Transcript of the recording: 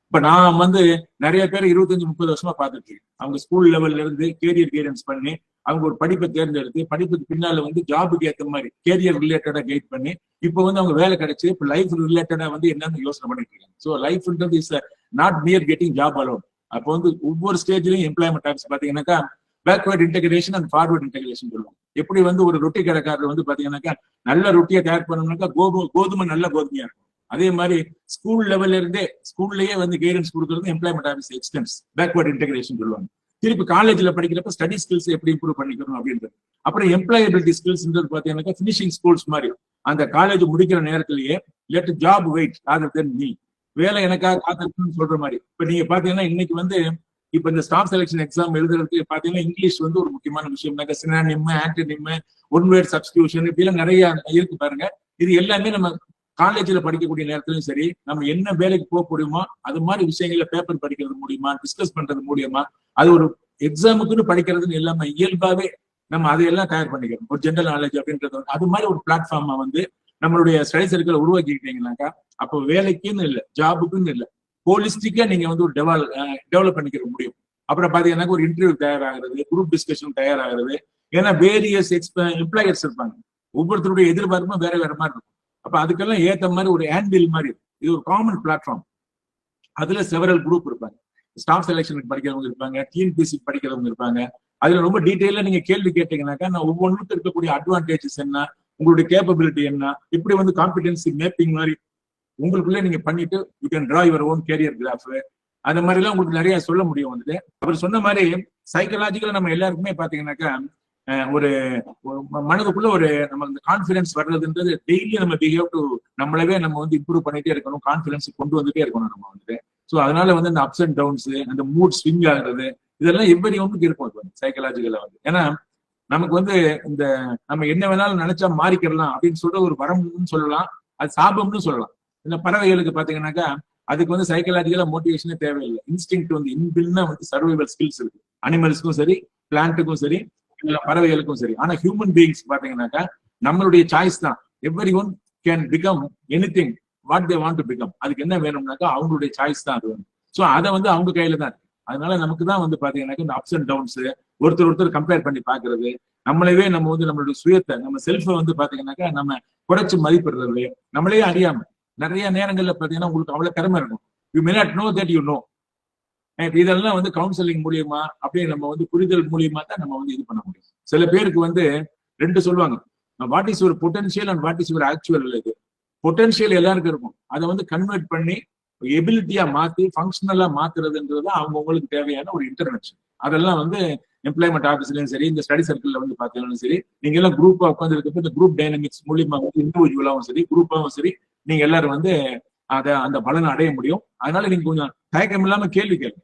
இப்ப நான் வந்து நிறைய பேர் 25-30 வருஷமா பார்த்துருக்கேன். அவங்க ஸ்கூல் லெவல்ல இருந்து கேரியர் கைடன்ஸ் பண்ணி அவங்க ஒரு படிப்பை தேர்ந்தெடுத்து படிப்புக்கு பின்னால வந்து ஜாபுக்கு ஏற்ற மாதிரி கேரியர் ரிலேட்டடா கைட் பண்ணி இப்ப வந்து அவங்க வேலை கிடைச்சு இப்ப லைஃப் ரிலேட்டடா வந்து என்னன்னு யோசனை பண்ணிட்டு இருக்காங்க. ஸோ லைஃப்ன்றது is not near getting job alone. அப்போ வந்து ஒவ்வொரு ஸ்டேஜ்லயும் எம்ப்ளாய்மெண்ட் ஆஃபீஸ் பாத்தீங்கன்னாக்கா backward integration and forward integration சொல்லுவோம். எப்படி வந்து ஒரு ரொட்டி கடைக்காரர் வந்து பாத்தீங்கன்னாக்கா நல்ல ரொட்டியை தயார் பண்ணணும்னாக்கா கோதுமை நல்ல கோதுமையா இருக்கும். அதே மாதிரி ஸ்கூல் லெவல்ல இருந்தே ஸ்கூல்லயே வந்து கைடன்ஸ் கொடுக்கறது employment office extends backward integration சொல்லுவாங்க. திருப்பி காலேஜ்ல படிக்கிறப்ப ஸ்டடி ஸ்கில்ஸ் எப்படி இம்ப்ரூவ் பண்ணிக்கணும் அப்படின்றது. அப்புறம் எம்ப்ளாயபிலிட்டி ஸ்கில்ஸ்ன்றது பாத்தீங்கன்னா பினிஷிங் ஸ்கூல்ஸ் மாதிரி அந்த காலேஜ் முடிக்கிற நேரத்திலேயே let job wait rather than me, வேலை எனக்காக காத்திருக்குன்னு சொல்ற மாதிரி. இப்ப நீங்க பாத்தீங்கன்னா இன்னைக்கு வந்து இப்ப இந்த ஸ்டாஃப் செலக்ஷன் எக்ஸாம் எழுதுறதுக்கு பாத்தீங்கன்னா இங்கிலீஷ் வந்து ஒரு முக்கியமான விஷயம். Synonym, antonym, one word substitution இப்படி எல்லாம் நிறைய இருக்கு பாருங்க. இது எல்லாமே நம்ம காலேஜ்ல படிக்கக்கூடிய நேரத்திலும் சரி, நம்ம என்ன வேலைக்கு போக முடியுமா அது மாதிரி விஷயங்கள பேப்பர் படிக்கிறது மூலியமா, டிஸ்கஸ் பண்றது மூலியமா, அது ஒரு எக்ஸாமுக்குன்னு படிக்கிறதுன்னு இல்லாம இயல்பாவே நம்ம அதையெல்லாம் தயார் பண்ணிக்கிறோம். ஒரு ஜெனரல் நாலேஜ் அப்படின்றது அது மாதிரி ஒரு பிளாட்ஃபார்மா வந்து நம்மளுடைய ஸ்டடி சர்க்கிளை உருவாக்கிக்கிட்டீங்கன்னாக்கா அப்போ வேலைக்குன்னு இல்லை, ஜாபுக்குன்னு இல்லை, ஹோலிஸ்டிக்கா நீங்க வந்து ஒரு டெவலப் பண்ணிக்கிற முடியும். அப்புறம் பாத்தீங்கன்னா ஒரு இன்டர்வியூ தயாராகிறது, குரூப் டிஸ்கஷன் தயாராகிறது. ஏன்னா வேரியஸ் எம்ப்ளாயர்ஸ் இருப்பாங்க, ஒவ்வொருத்தருடைய எதிர்பார்ப்பும் வேற வேற மாதிரி இருக்கும். அப்ப அதுக்கெல்லாம் ஏத்த மாதிரி ஒரு ஹேண்டில் மாதிரி இது ஒரு காமன் பிளாட்ஃபார்ம். அதுல செவரல் குரூப் இருப்பாங்க, ஸ்டாஃப் செலக்ஷனுக்கு படிக்கிறவங்க இருப்பாங்க, டிஎன்பிசி படிக்கிறவங்க இருப்பாங்க. அதுல ரொம்ப டீட்டெயிலா நீங்க கேள்வி கேட்டீங்கன்னாக்கா நான் ஒவ்வொன்றுக்கும் இருக்கக்கூடிய அட்வான்டேஜஸ் என்ன, உங்களுடைய கேப்பபிலிட்டி என்ன, இப்படி வந்து காம்பிடன்சி மேப்பிங் மாதிரி உங்களுக்குள்ளே நீங்க பண்ணிட்டு you can draw your own career graph. அந்த மாதிரி எல்லாம் உங்களுக்கு நிறைய சொல்ல முடியும் வந்துட்டு. அவர் சொன்ன மாதிரி சைக்கலாஜிக்கலா நம்ம எல்லாருக்குமே பாத்தீங்கன்னாக்கா ஒரு மனதுக்குள்ள ஒரு நம்ம கான்பிடன்ஸ் வர்றதுன்றது டெய்லி நம்ம பிஹேவ் டு நம்மளவே நம்ம வந்து இம்ப்ரூவ் பண்ணிட்டே இருக்கணும், கான்பிடன்ஸ் கொண்டு வந்துட்டே இருக்கணும் நம்ம வந்துட்டு. ஸோ அதனால வந்து இந்த அப்ஸ் அண்ட் டவுன்ஸ், அந்த மூட் ஸ்விங் ஆகுறது இதெல்லாம் எவ்வளவு ஒன்றுக்கு இருக்கும் சைக்கலாஜிக்கலா வந்து. ஏன்னா நமக்கு வந்து இந்த நம்ம என்ன வேணாலும் நினைச்சா மாறிக்கிறலாம் அப்படின்னு சொல்ற ஒரு வரம்னு சொல்லலாம், அது சாபம்னு சொல்லலாம். இந்த பறவைகளுக்கு பாத்தீங்கன்னாக்கா அதுக்கு வந்து சைக்கலாஜிக்கலா மோட்டிவேஷனே தேவையில்லை, இன்ஸ்டிங் வந்து இன்பில்னா வந்து சர்வைவல் ஸ்கில்ஸ் இருக்கு அனிமல்ஸ்க்கும் சரி, பிளான்ட்டுக்கும் சரி, இல்ல பறவைகளுக்கும் சரி. ஆனா ஹியூமன் பீயிங்ஸ் பாத்தீங்கன்னாக்கா நம்மளுடைய சாய்ஸ் தான். Every one can become anything what they want to become. அதுக்கு என்ன வேணும்னாக்கா அவங்களுடைய சாய்ஸ் தான் அது வந்து. ஸோ அதை வந்து அவங்க கையில தான் இருக்கு. அதனால நமக்கு தான் வந்து பாத்தீங்கன்னாக்கா இந்த அப்ஸ் அண்ட் டவுன்ஸ், ஒருத்தர் கம்பேர் பண்ணி பாக்குறது, நம்மளவே நம்ம வந்து நம்மளுடைய சுயத்தை நம்ம செல்ஃபை வந்து பாத்தீங்கன்னாக்கா நம்ம குறைச்சு மதிப்பிடுறது, நம்மளே அறியாம நிறைய நேரங்கள்ல பாத்தீங்கன்னா உங்களுக்கு அவ்வளவு திறமை இருக்கும், you may not know that you know. இதெல்லாம் வந்து கவுன்சிலிங் மூலியமா அப்படியே நம்ம வந்து புரிதல் மூலியமா தான் நம்ம வந்து இது பண்ண முடியும். சில பேருக்கு வந்து ரெண்டு சொல்லுவாங்க, what is your potential and what is your actual. இது பொட்டன்ஷியல் எல்லாருக்கும் இருக்கும், அதை வந்து கன்வெர்ட் பண்ணி எபிலிட்டியா மாத்தி ஃபங்க்ஷனலா மாத்துறதுன்றது அவங்களுக்கு தேவையான ஒரு இன்டர்வென்ஷன். அதெல்லாம் வந்து எம்ப்ளாய்மெண்ட் ஆஃபீஸ்லயும் சரி, இந்த ஸ்டடி சர்க்கிள்ல வந்து பாத்தீங்கன்னா சரி, நீங்க எல்லாம் குரூப்பா உட்காந்து இருக்கப்ப இந்த குரூப் டைனமிக்ஸ் மூலியமா வந்து இண்டிவிஜுவலாவும் சரி குரூப்பாவும் சரி நீங்க எல்லாரும் வந்து அந்த பலனை அடைய முடியும். அதனால நீங்க கொஞ்சம் தயக்கம் இல்லாம கேள்வி கேளுங்க.